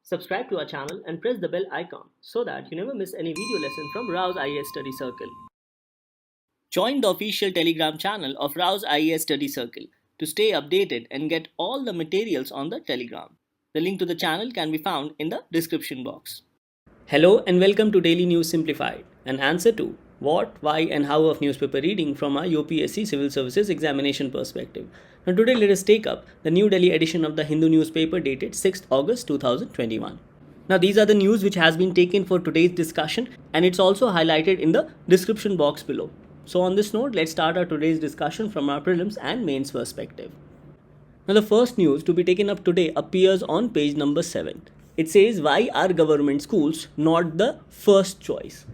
Subscribe to our channel and press the bell icon so that you never miss any video lesson from Rao's IAS Study Circle. Join the official Telegram channel of Rao's IAS Study Circle to stay updated and get all the materials on the Telegram. The link to the channel can be found in the description box. Hello and welcome to Daily News Simplified, an answer to what, why and how of newspaper reading from a UPSC Civil Services examination perspective. Now today let us take up the New Delhi edition of the Hindu newspaper dated 6th August 2021. Now these are the news which has been taken for today's discussion and it's also highlighted in the description box below. So on this note, let's start our today's discussion from our prelims and mains perspective. Now the first news to be taken up today appears on page number 7. It says, why are government schools not the first choice?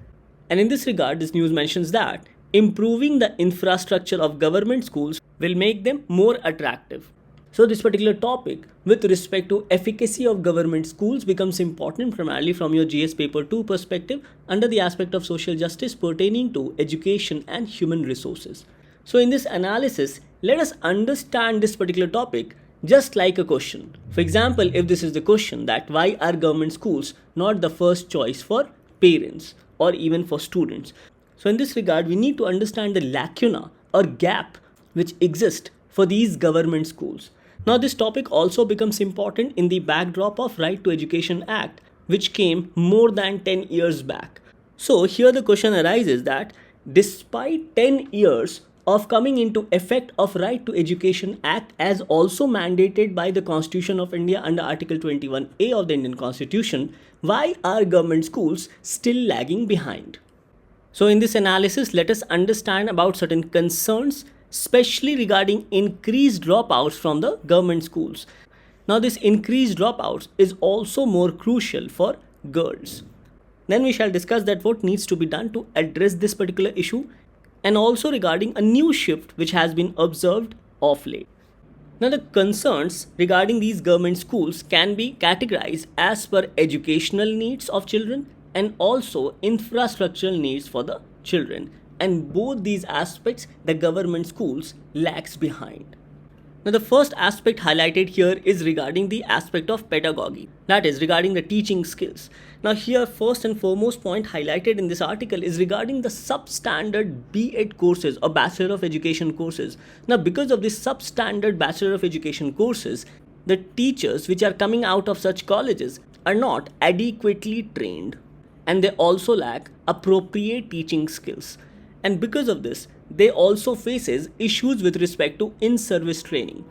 And in this regard, this news mentions that improving the infrastructure of government schools will make them more attractive. So this particular topic with respect to efficacy of government schools becomes important primarily from your GS paper 2 perspective under the aspect of social justice pertaining to education and human resources. So in this analysis, let us understand this particular topic just like a question. For example, if this is the question that why are government schools not the first choice for parents or even for students? So in this regard, we need to understand the lacuna or gap which exists for these government schools. Now this topic also becomes important in the backdrop of Right to Education Act, which came more than 10 years back. So here the question arises that despite 10 years of coming into effect of Right to Education Act as also mandated by the Constitution of India under Article 21A of the Indian Constitution, why are government schools still lagging behind? So in this analysis, let us understand about certain concerns, especially regarding increased dropouts from the government schools. Now this increased dropouts is also more crucial for girls. Then we shall discuss that what needs to be done to address this particular issue and also regarding a new shift which has been observed of late. Now the concerns regarding these government schools can be categorized as per educational needs of children and also infrastructural needs for the children. And both these aspects the government schools lags behind. Now the first aspect highlighted here is regarding the aspect of pedagogy, that is regarding the teaching skills. Now here first and foremost point highlighted in this article is regarding the substandard B.Ed courses or Bachelor of Education courses. Now because of this substandard Bachelor of Education courses, the teachers which are coming out of such colleges are not adequately trained and they also lack appropriate teaching skills. And because of this, they also faces issues with respect to in-service training.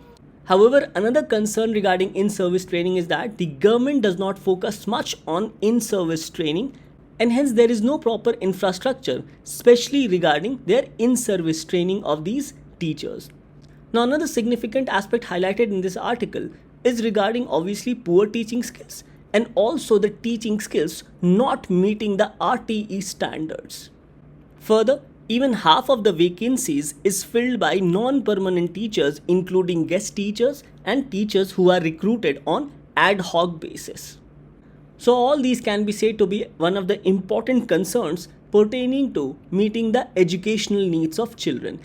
However, another concern regarding in-service training is that the government does not focus much on in-service training and hence there is no proper infrastructure, especially regarding their in-service training of these teachers. Now, another significant aspect highlighted in this article is regarding obviously poor teaching skills and also the teaching skills not meeting the RTE standards. Further, even half of the vacancies is filled by non-permanent teachers, including guest teachers and teachers who are recruited on ad hoc basis. So all these can be said to be one of the important concerns pertaining to meeting the educational needs of children.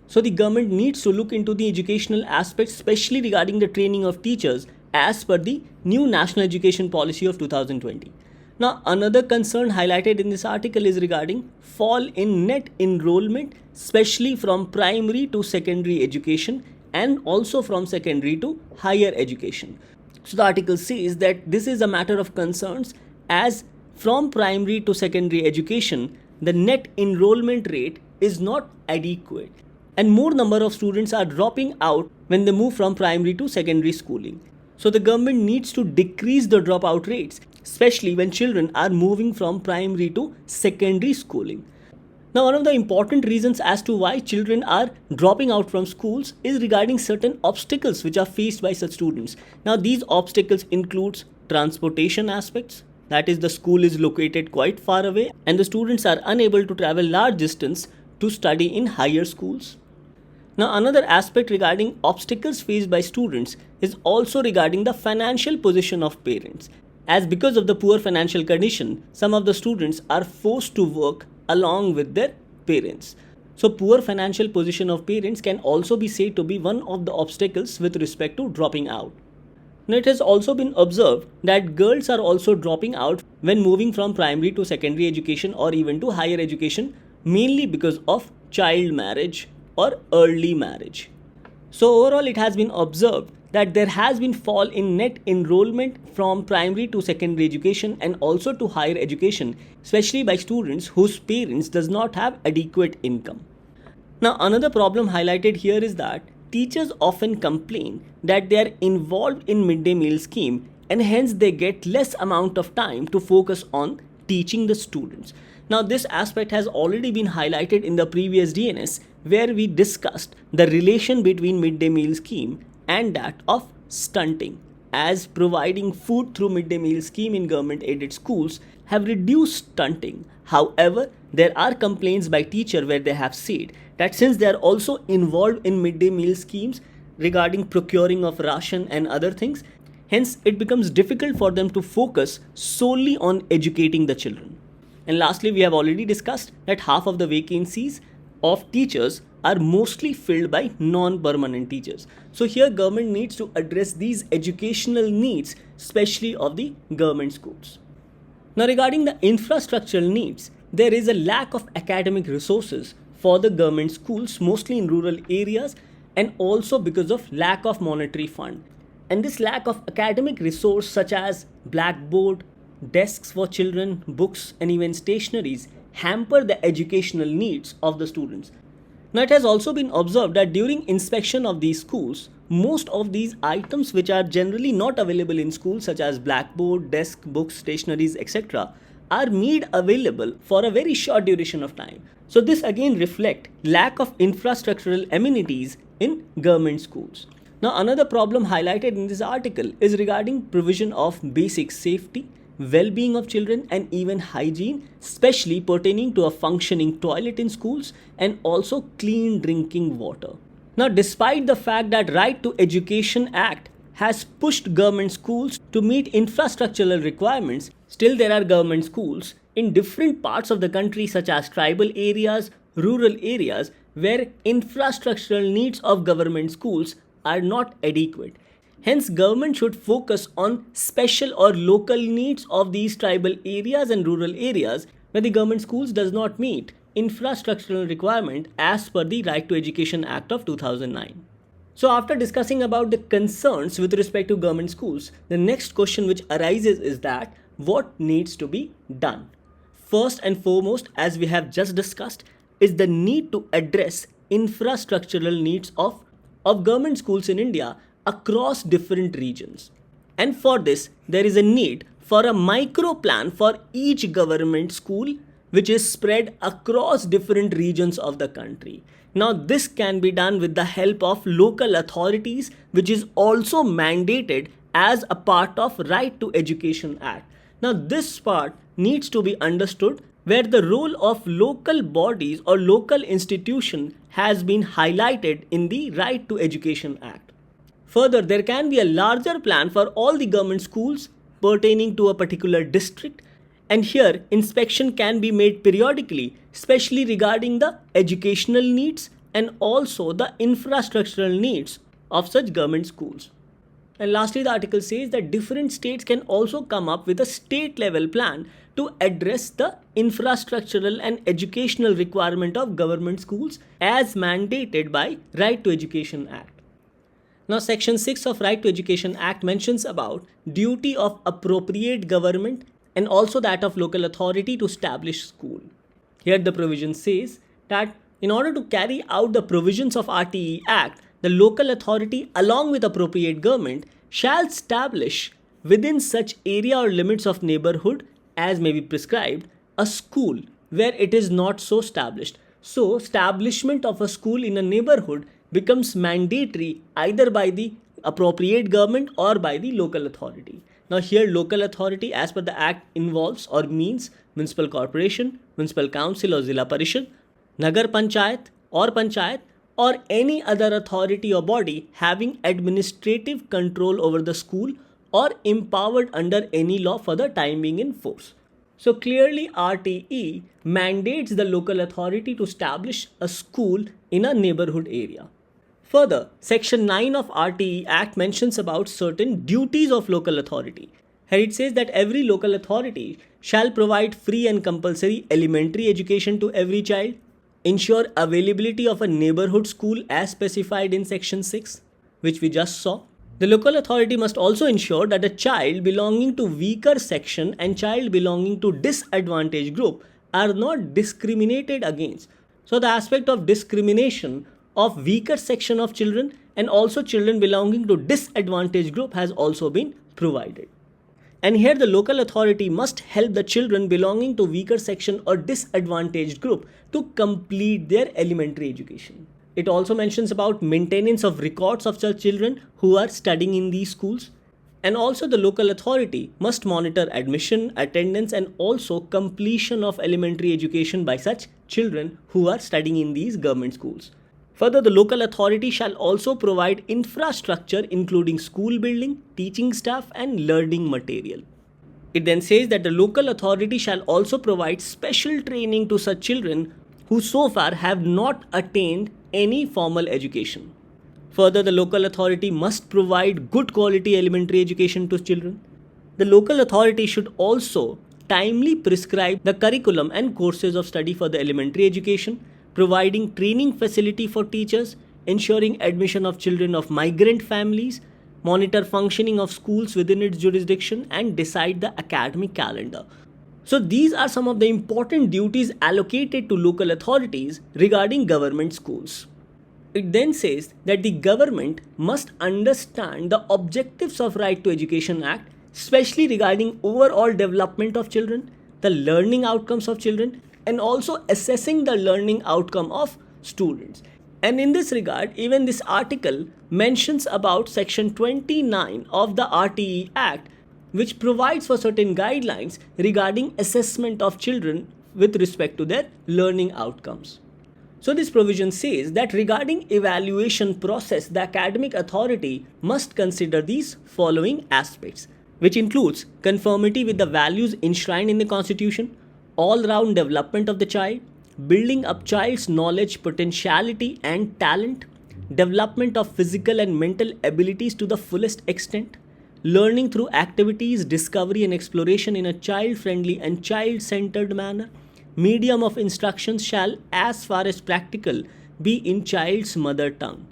So the government needs to look into the educational aspects, especially regarding the training of teachers as per the new National Education Policy of 2020. Now, another concern highlighted in this article is regarding fall in net enrollment, especially from primary to secondary education and also from secondary to higher education. So, the article says that this is a matter of concerns as from primary to secondary education, the net enrollment rate is not adequate and more number of students are dropping out when they move from primary to secondary schooling. So, the government needs to decrease the dropout rates, especially when children are moving from primary to secondary schooling. Now, one of the important reasons as to why children are dropping out from schools is regarding certain obstacles which are faced by such students. Now, these obstacles includes transportation aspects, that is the school is located quite far away and the students are unable to travel large distance to study in higher schools. Now, another aspect regarding obstacles faced by students is also regarding the financial position of parents. As because of the poor financial condition, some of the students are forced to work along with their parents. So poor financial position of parents can also be said to be one of the obstacles with respect to dropping out. Now, it has also been observed that girls are also dropping out when moving from primary to secondary education or even to higher education, mainly because of child marriage or early marriage. So overall, it has been observed that there has been fall in net enrollment from primary to secondary education and also to higher education, especially by students whose parents does not have adequate income. Now, another problem highlighted here is that teachers often complain that they are involved in midday meal scheme and hence they get less amount of time to focus on teaching the students. Now, this aspect has already been highlighted in the previous DNS where we discussed the relation between midday meal scheme and that of stunting, as providing food through midday meal scheme in government aided schools have reduced stunting. However, there are complaints by teachers where they have said that since they are also involved in midday meal schemes regarding procuring of ration and other things, hence it becomes difficult for them to focus solely on educating the children. And lastly, we have already discussed that half of the vacancies of teachers are mostly filled by non-permanent teachers. So here government needs to address these educational needs, especially of the government schools. Now, regarding the infrastructural needs, there is a lack of academic resources for the government schools, mostly in rural areas, and also because of lack of monetary fund. And this lack of academic resource such as blackboard, desks for children, books, and even stationaries hamper the educational needs of the students. Now, it has also been observed that during inspection of these schools, most of these items which are generally not available in schools such as blackboard, desk, books, stationaries, etc. are made available for a very short duration of time. So this again reflects lack of infrastructural amenities in government schools. Now, another problem highlighted in this article is regarding provision of basic safety, well-being of children and even hygiene, especially pertaining to a functioning toilet in schools and also clean drinking water. Now, despite the fact that Right to Education Act has pushed government schools to meet infrastructural requirements, still there are government schools in different parts of the country such as tribal areas, rural areas where infrastructural needs of government schools are not adequate. Hence, government should focus on special or local needs of these tribal areas and rural areas where the government schools does not meet infrastructural requirement as per the Right to Education Act of 2009. So after discussing about the concerns with respect to government schools, the next question which arises is that what needs to be done? First and foremost, as we have just discussed, is the need to address infrastructural needs of government schools in India across different regions. And for this, there is a need for a micro plan for each government school which is spread across different regions of the country. Now, this can be done with the help of local authorities, which is also mandated as a part of Right to Education Act. Now, this part needs to be understood where the role of local bodies or local institution has been highlighted in the Right to Education Act. Further, there can be a larger plan for all the government schools pertaining to a particular district, and here inspection can be made periodically, especially regarding the educational needs and also the infrastructural needs of such government schools. And lastly, the article says that different states can also come up with a state level plan to address the infrastructural and educational requirement of government schools as mandated by Right to Education Act. Now, Section 6 of Right to Education Act mentions about duty of appropriate government and also that of local authority to establish school. Here the provision says that in order to carry out the provisions of RTE Act, the local authority along with appropriate government shall establish within such area or limits of neighborhood as may be prescribed a school where it is not so established. So, establishment of a school in a neighborhood becomes mandatory either by the appropriate government or by the local authority. Now here local authority as per the act involves or means municipal corporation, municipal council or Zilla Parishad, Nagar Panchayat or any other authority or body having administrative control over the school or empowered under any law for the time being in force. So clearly RTE mandates the local authority to establish a school in a neighborhood area. Further, Section 9 of RTE Act mentions about certain duties of local authority. Here it says that every local authority shall provide free and compulsory elementary education to every child, ensure availability of a neighborhood school as specified in Section 6, which we just saw. The local authority must also ensure that a child belonging to weaker section and child belonging to disadvantaged group are not discriminated against. So the aspect of discrimination of weaker section of children and also children belonging to disadvantaged group has also been provided. And here the local authority must help the children belonging to weaker section or disadvantaged group to complete their elementary education. It also mentions about maintenance of records of such children who are studying in these schools. And also the local authority must monitor admission, attendance and also completion of elementary education by such children who are studying in these government schools. Further, the local authority shall also provide infrastructure including school building, teaching staff and learning material. It then says that the local authority shall also provide special training to such children who so far have not attained any formal education. Further, the local authority must provide good quality elementary education to children. The local authority should also timely prescribe the curriculum and courses of study for the elementary education, providing training facility for teachers, ensuring admission of children of migrant families, monitor functioning of schools within its jurisdiction, and decide the academic calendar. So these are some of the important duties allocated to local authorities regarding government schools. It then says that the government must understand the objectives of Right to Education Act, especially regarding overall development of children, the learning outcomes of children, and also assessing the learning outcome of students. And in this regard, even this article mentions about Section 29 of the RTE Act, which provides for certain guidelines regarding assessment of children with respect to their learning outcomes. So this provision says that regarding evaluation process, the academic authority must consider these following aspects, which includes conformity with the values enshrined in the Constitution, all-round development of the child, building up child's knowledge, potentiality and talent, development of physical and mental abilities to the fullest extent, learning through activities, discovery and exploration in a child-friendly and child-centered manner. Medium of instruction shall, as far as practical, be in child's mother tongue,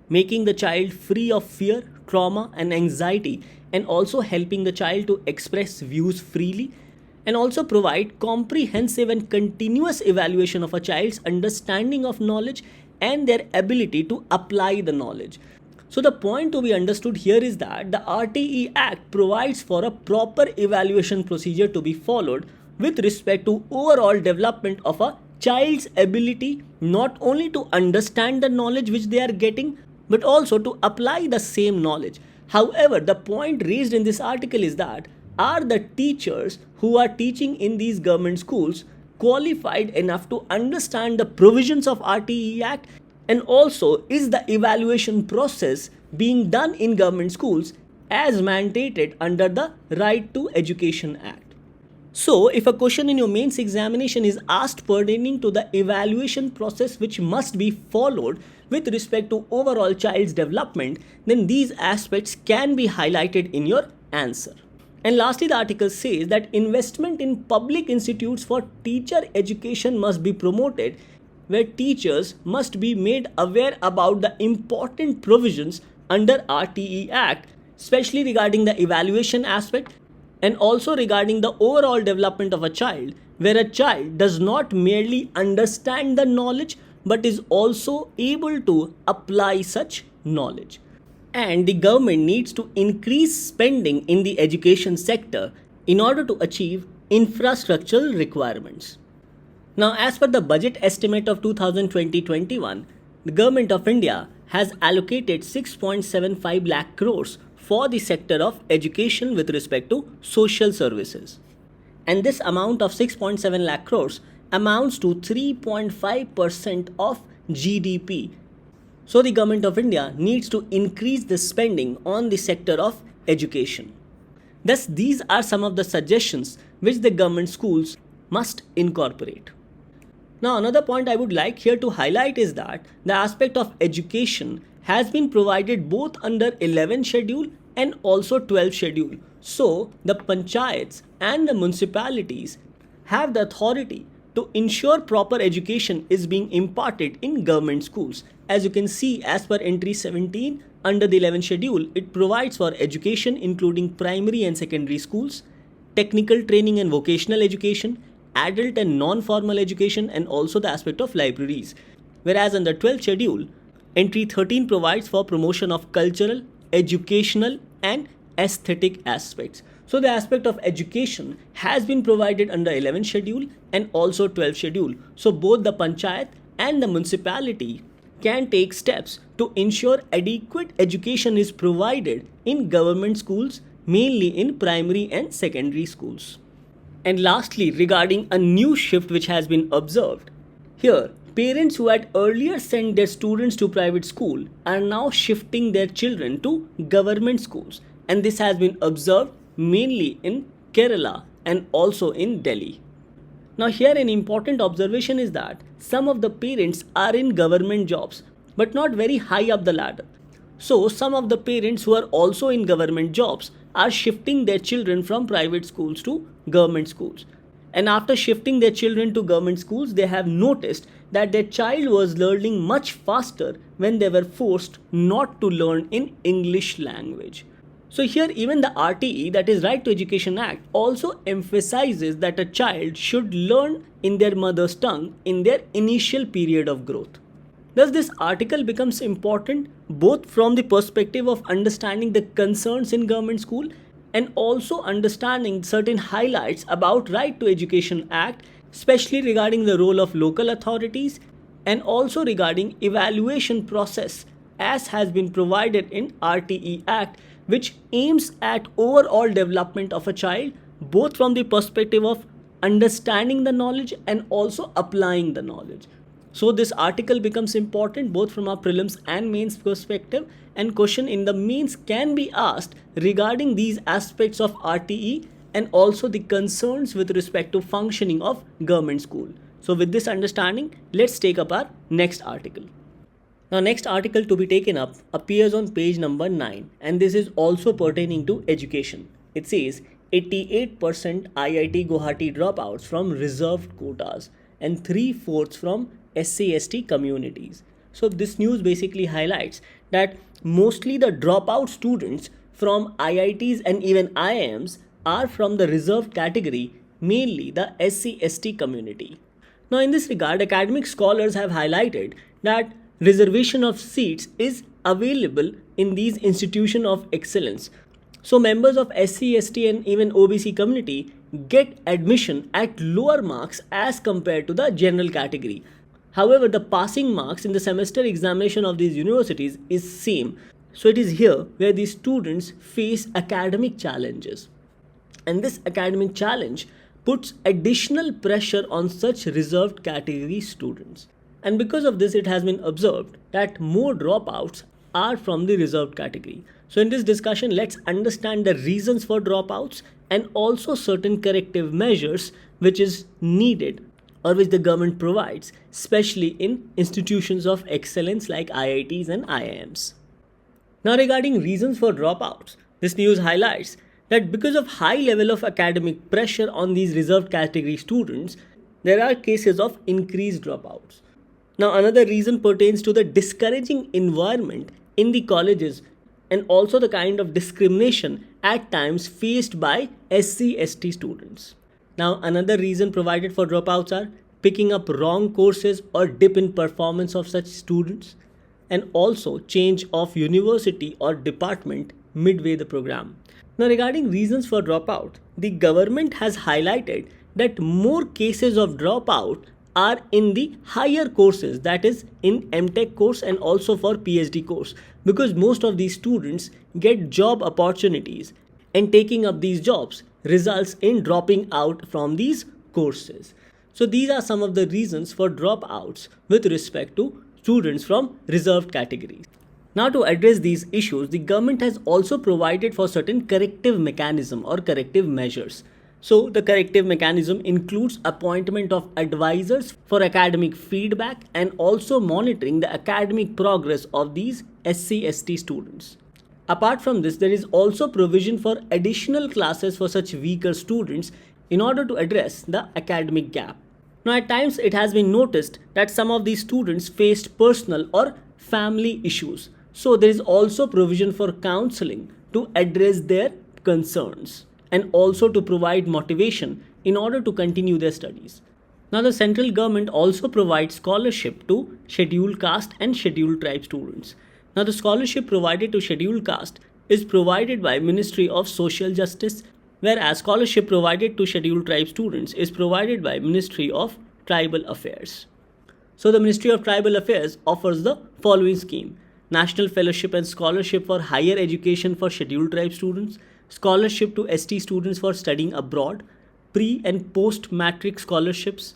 making the child free of fear, trauma and anxiety, and also helping the child to express views freely, and also provide comprehensive and continuous evaluation of a child's understanding of knowledge and their ability to apply the knowledge. So the point to be understood here is that the RTE Act provides for a proper evaluation procedure to be followed with respect to overall development of a child's ability not only to understand the knowledge which they are getting, but also to apply the same knowledge. However, the point raised in this article is that are the teachers who are teaching in these government schools qualified enough to understand the provisions of RTE Act, and also is the evaluation process being done in government schools as mandated under the Right to Education Act. So, if a question in your mains examination is asked pertaining to the evaluation process which must be followed with respect to overall child's development, then these aspects can be highlighted in your answer. And lastly, the article says that investment in public institutes for teacher education must be promoted, where teachers must be made aware about the important provisions under RTE Act, especially regarding the evaluation aspect and also regarding the overall development of a child, where a child does not merely understand the knowledge but is also able to apply such knowledge. And the government needs to increase spending in the education sector in order to achieve infrastructural requirements. Now, as per the budget estimate of 2020-21, the Government of India has allocated 6.75 lakh crores for the sector of education with respect to social services. And this amount of 6.7 lakh crores amounts to 3.5% of GDP. So the Government of India needs to increase the spending on the sector of education. Thus, these are some of the suggestions which the government schools must incorporate. Now, another point I would like here to highlight is that the aspect of education has been provided both under 11 schedule and also 12 schedule. So, the panchayats and the municipalities have the authority to ensure proper education is being imparted in government schools. As you can see, as per entry 17 under the 11th schedule, it provides for education including primary and secondary schools, technical training and vocational education, adult and non-formal education, and also the aspect of libraries. Whereas under 12th schedule, entry 13 provides for promotion of cultural, educational and aesthetic aspects. So the aspect of education has been provided under 11th schedule and also 12th schedule. So both the panchayat and the municipality can take steps to ensure adequate education is provided in government schools, mainly in primary and secondary schools. And lastly, regarding a new shift which has been observed, here parents who had earlier sent their students to private school are now shifting their children to government schools, and this has been observed mainly in Kerala and also in Delhi. Now here an important observation is that some of the parents are in government jobs but not very high up the ladder. So some of the parents who are also in government jobs are shifting their children from private schools to government schools. And after shifting their children to government schools, they have noticed that their child was learning much faster when they were forced not to learn in English language. So here even the RTE, that is Right to Education Act, also emphasizes that a child should learn in their mother's tongue in their initial period of growth. Thus this article becomes important both from the perspective of understanding the concerns in government school and also understanding certain highlights about Right to Education Act, especially regarding the role of local authorities and also regarding evaluation process as has been provided in RTE Act, which aims at overall development of a child both from the perspective of understanding the knowledge and also applying the knowledge. So this article becomes important both from a prelims and mains perspective, and question in the mains can be asked regarding these aspects of RTE and also the concerns with respect to functioning of government school. So with this understanding, let's take up our next article. Now next article to be taken up appears on page number 9, and this is also pertaining to education. It says 88% IIT Guwahati dropouts from reserved quotas and 3/4 from SC/ST communities. So this news basically highlights that mostly the dropout students from IITs and even IIMs are from the reserved category, mainly the SC/ST community. Now in this regard, academic scholars have highlighted that reservation of seats is available in these institutions of excellence. So members of SC/ST and even OBC community get admission at lower marks as compared to the general category. However, the passing marks in the semester examination of these universities is same. So it is here where these students face academic challenges. And this academic challenge puts additional pressure on such reserved category students. And because of this, it has been observed that more dropouts are from the reserved category. So in this discussion, let's understand the reasons for dropouts and also certain corrective measures which is needed or which the government provides, especially in institutions of excellence like IITs and IIMs. Now regarding reasons for dropouts, this news highlights that because of high level of academic pressure on these reserved category students, there are cases of increased dropouts. Now another reason pertains to the discouraging environment in the colleges and also the kind of discrimination at times faced by SC/ST students. Now another reason provided for dropouts are picking up wrong courses or dip in performance of such students, and also change of university or department midway the program. Now regarding reasons for dropout, the government has highlighted that more cases of dropout are in the higher courses, that is in MTech course and also for PhD course, because most of these students get job opportunities and taking up these jobs results in dropping out from these courses. So these are some of the reasons for dropouts with respect to students from reserved categories. Now to address these issues, the government has also provided for certain corrective mechanism or corrective measures. So the corrective mechanism includes appointment of advisors for academic feedback and also monitoring the academic progress of these SC/ST students. Apart from this, there is also provision for additional classes for such weaker students in order to address the academic gap. Now, at times it has been noticed that some of these students faced personal or family issues. So, there is also provision for counseling to address their concerns and also to provide motivation in order to continue their studies. Now, the central government also provides scholarship to scheduled caste and scheduled tribe students. Now, the scholarship provided to scheduled caste is provided by Ministry of Social Justice, whereas scholarship provided to scheduled tribe students is provided by Ministry of Tribal Affairs. So, the Ministry of Tribal Affairs offers the following scheme: National Fellowship and Scholarship for Higher Education for Scheduled Tribe Students, scholarship to ST students for studying abroad, pre and post matric scholarships,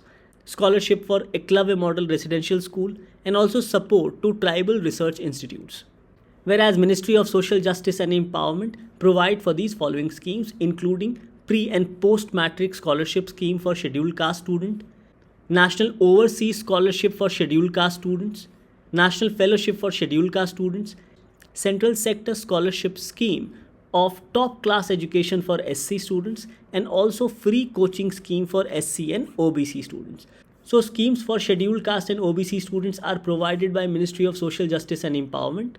scholarship for Agalega Model Residential School, and also support to tribal research institutes. Whereas Ministry of Social Justice and Empowerment provide for these following schemes, including pre and post matric scholarship scheme for scheduled caste student, National Overseas Scholarship for scheduled caste students, National Fellowship for scheduled caste students, Central Sector Scholarship Scheme of top class education for SC students, and also free coaching scheme for SC and OBC students. So schemes for scheduled caste and OBC students are provided by Ministry of Social Justice and Empowerment,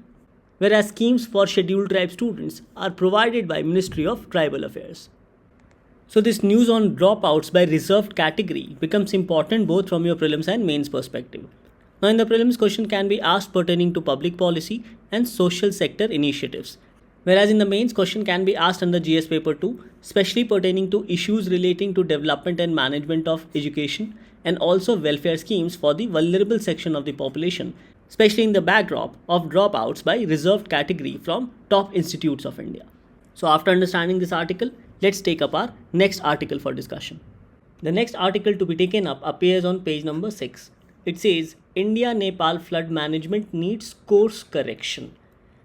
whereas schemes for scheduled tribe students are provided by Ministry of Tribal Affairs. So this news on dropouts by reserved category becomes important both from your prelims and mains perspective. Now in the prelims, question can be asked pertaining to public policy and social sector initiatives, whereas in the mains, question can be asked under GS paper 2, especially pertaining to issues relating to development and management of education and also welfare schemes for the vulnerable section of the population, especially in the backdrop of dropouts by reserved category from top institutes of India. So after understanding this article, let's take up our next article for discussion. The next article to be taken up appears on page number 6. It says, India-Nepal flood management needs course correction.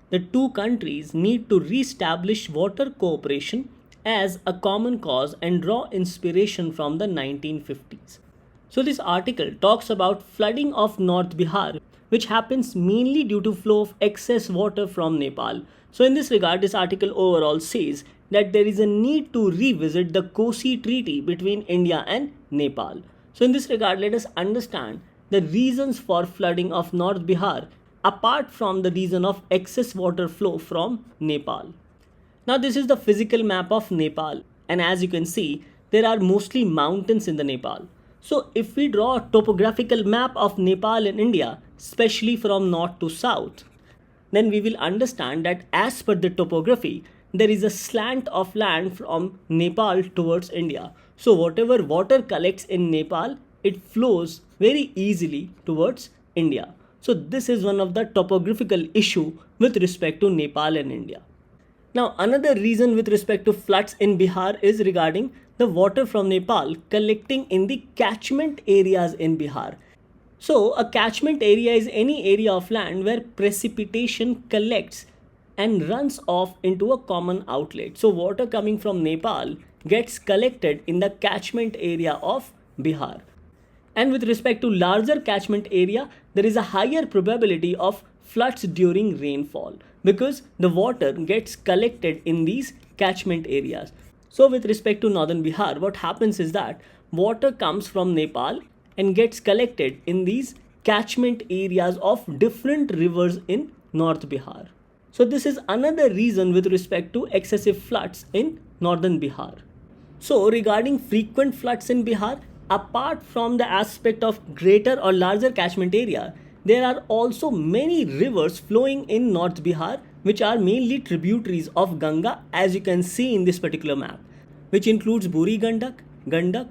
The two countries need to re-establish water cooperation as a common cause and draw inspiration from the 1950s. So this article talks about flooding of North Bihar, which happens mainly due to flow of excess water from Nepal. So in this regard, this article overall says that there is a need to revisit the Kosi Treaty between India and Nepal. So in this regard, let us understand the reasons for flooding of North Bihar apart from the reason of excess water flow from Nepal. Now this is the physical map of Nepal, and as you can see, there are mostly mountains in the Nepal. So if we draw a topographical map of Nepal and India, especially from north to south, then we will understand that as per the topography, there is a slant of land from Nepal towards India. So whatever water collects in Nepal, it flows very easily towards India. So this is one of the topographical issue with respect to Nepal and India. Now another reason with respect to floods in Bihar is regarding the water from Nepal collecting in the catchment areas in Bihar. So a catchment area is any area of land where precipitation collects and runs off into a common outlet. So water coming from Nepal gets collected in the catchment area of Bihar. And with respect to larger catchment area, there is a higher probability of floods during rainfall because the water gets collected in these catchment areas. So with respect to northern Bihar, what happens is that water comes from Nepal and gets collected in these catchment areas of different rivers in North Bihar. So this is another reason with respect to excessive floods in northern Bihar. So regarding frequent floods in Bihar, apart from the aspect of greater or larger catchment area, there are also many rivers flowing in North Bihar which are mainly tributaries of Ganga, as you can see in this particular map, which includes Buri Gandak, Gandak,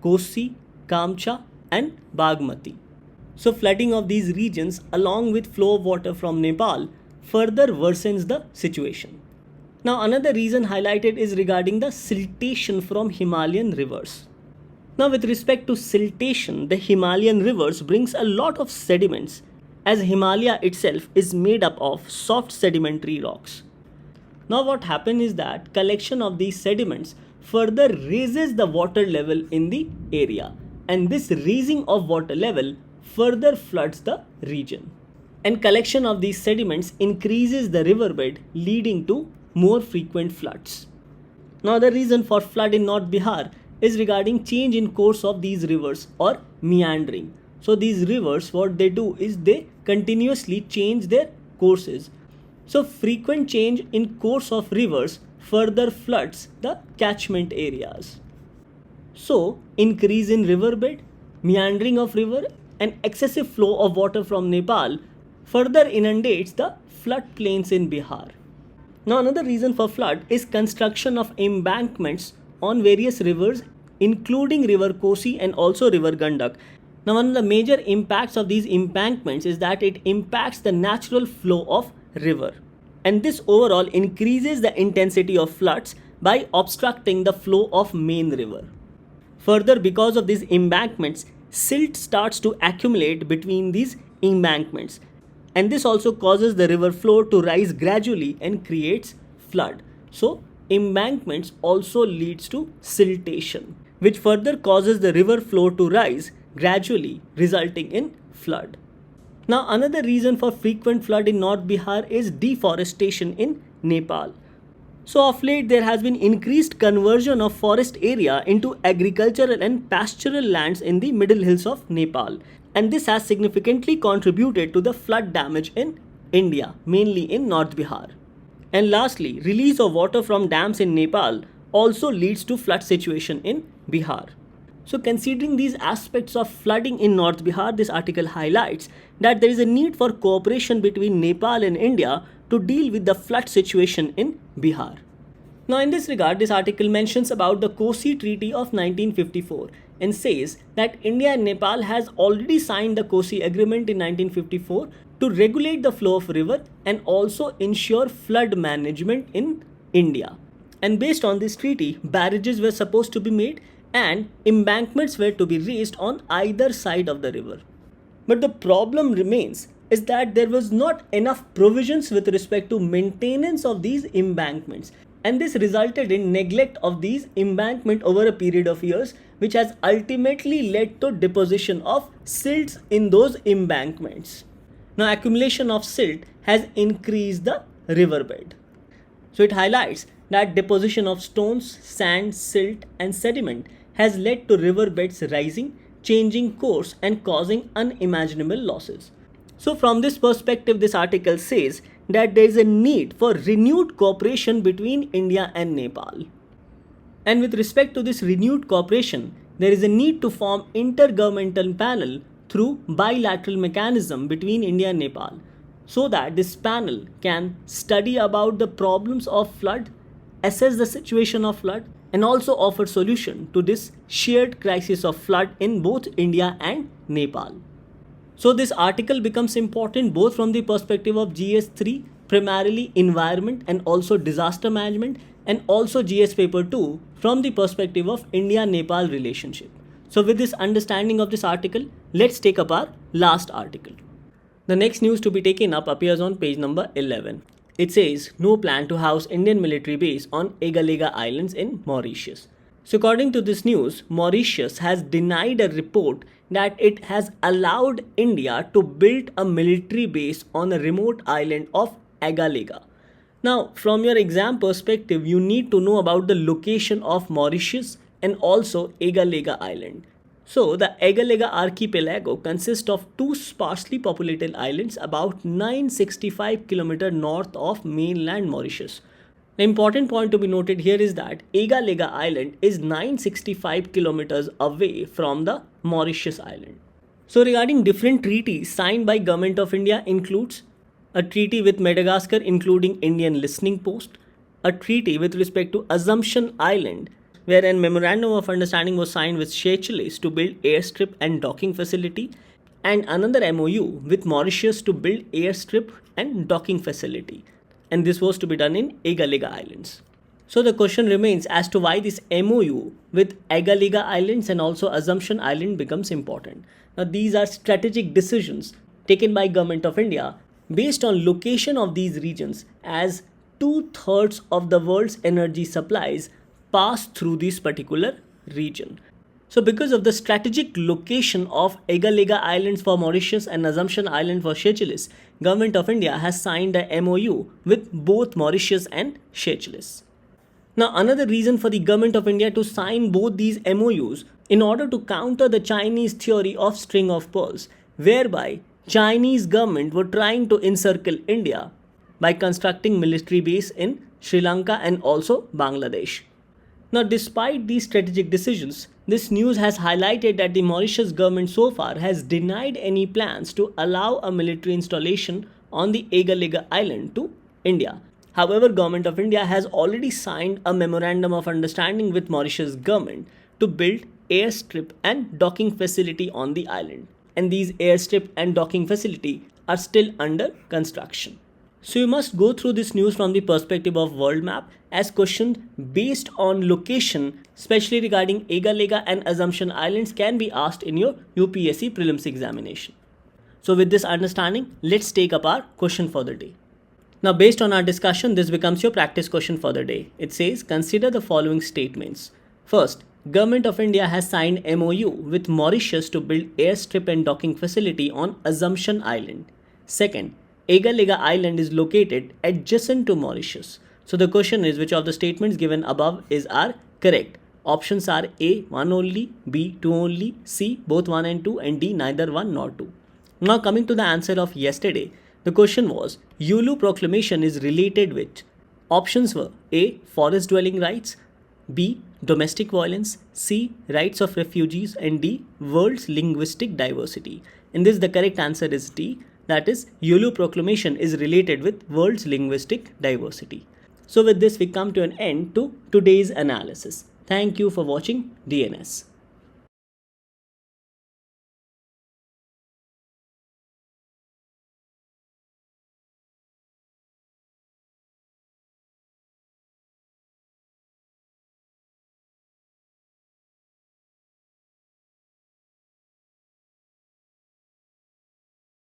Kosi, Kamcha and Bagmati. So flooding of these regions along with flow of water from Nepal further worsens the situation. Now another reason highlighted is regarding the siltation from Himalayan rivers. Now with respect to siltation, the Himalayan rivers brings a lot of sediments, as Himalaya itself is made up of soft sedimentary rocks. Now what happens is that collection of these sediments further raises the water level in the area, and this raising of water level further floods the region. And collection of these sediments increases the riverbed, leading to more frequent floods. Now the reason for flood in North Bihar is regarding change in course of these rivers or meandering. So these rivers, what they do is they continuously change their courses. So frequent change in course of rivers further floods the catchment areas. So increase in riverbed, meandering of river and excessive flow of water from Nepal further inundates the floodplains in Bihar. Now another reason for flood is construction of embankments on various rivers including river Kosi and also river Gandak. Now one of the major impacts of these embankments is that it impacts the natural flow of river, and this overall increases the intensity of floods by obstructing the flow of main river. Further, because of these embankments, silt starts to accumulate between these embankments, and this also causes the river flow to rise gradually and creates flood. So embankments also leads to siltation, which further causes the river flow to rise gradually, resulting in flood. Now another reason for frequent flood in North Bihar is deforestation in Nepal. So of late there has been increased conversion of forest area into agricultural and pastoral lands in the middle hills of Nepal, and this has significantly contributed to the flood damage in India, mainly in North Bihar. And lastly, release of water from dams in Nepal also leads to flood situation in Bihar. So considering these aspects of flooding in North Bihar, this article highlights that there is a need for cooperation between Nepal and India to deal with the flood situation in Bihar. Now in this regard, this article mentions about the Kosi Treaty of 1954 and says that India and Nepal has already signed the Kosi Agreement in 1954 to regulate the flow of river and also ensure flood management in India. And based on this treaty, barrages were supposed to be made and embankments were to be raised on either side of the river. But the problem remains is that there was not enough provisions with respect to maintenance of these embankments, and this resulted in neglect of these embankment over a period of years, which has ultimately led to deposition of silts in those embankments. Now accumulation of silt has increased the riverbed. So it highlights that deposition of stones, sand, silt and sediment has led to riverbeds rising, changing course and causing unimaginable losses. So from this perspective, this article says that there is a need for renewed cooperation between India and Nepal. And with respect to this renewed cooperation, there is a need to form intergovernmental panel through bilateral mechanism between India and Nepal, so that this panel can study about the problems of flood, assess the situation of flood, and also offer solution to this shared crisis of flood in both India and Nepal. So this article becomes important both from the perspective of GS3, primarily environment and also disaster management, and also GS paper 2 from the perspective of India-Nepal relationship. So with this understanding of this article, let's take up our last article. The next news to be taken up appears on page number 11. It says, no plan to house Indian military base on Agalega Islands in Mauritius. So according to this news, Mauritius has denied a report that it has allowed India to build a military base on a remote island of Agalega. Now, from your exam perspective, you need to know about the location of Mauritius and also Agalega Island. So, the Agalega archipelago consists of two sparsely populated islands about 965 km north of mainland Mauritius. The important point to be noted here is that Agalega Island is 965 kilometers away from the Mauritius Island. So regarding different treaties signed by Government of India includes a treaty with Madagascar including Indian listening post, a treaty with respect to Assumption Island where a memorandum of understanding was signed with Seychelles to build airstrip and docking facility, and another MOU with Mauritius to build airstrip and docking facility. And this was to be done in Agalega Islands. So the question remains as to why this MOU with Agalega Islands and also Assumption Island becomes important. Now these are strategic decisions taken by Government of India based on location of these regions, as 2/3 of the world's energy supplies pass through this particular region. So because of the strategic location of Agalega Islands for Mauritius and Assumption Island for Seychelles, Government of India has signed a MOU with both Mauritius and Seychelles. Now, another reason for the Government of India to sign both these MOUs in order to counter the Chinese theory of string of pearls, whereby Chinese government were trying to encircle India by constructing military base in Sri Lanka and also Bangladesh. Now, despite these strategic decisions, this news has highlighted that the Mauritius government so far has denied any plans to allow a military installation on the Agalega Island to India. However, Government of India has already signed a memorandum of understanding with Mauritius government to build airstrip and docking facility on the island. And these airstrip and docking facility are still under construction. So you must go through this news from the perspective of world map as questions based on location, especially regarding Agalega and Assumption Islands, can be asked in your UPSC prelims examination. So with this understanding, let's take up our question for the day. Now based on our discussion, this becomes your practice question for the day. It says, consider the following statements. First, Government of India has signed MOU with Mauritius to build airstrip and docking facility on Assumption Island. Second, Agalega Island is located adjacent to Mauritius. So the question is, which of the statements given above are correct? Options are A, 1 only, B, 2 only, C, both 1 and 2, and D, neither 1 nor 2. Now coming to the answer of yesterday, the question was, Uluru Proclamation is related with. Options were A, forest dwelling rights, B, domestic violence, C, rights of refugees, and D, world's linguistic diversity. In this, the correct answer is D. That is, Uluru Proclamation is related with world's linguistic diversity. So with this, we come to an end to today's analysis. Thank you for watching DNS.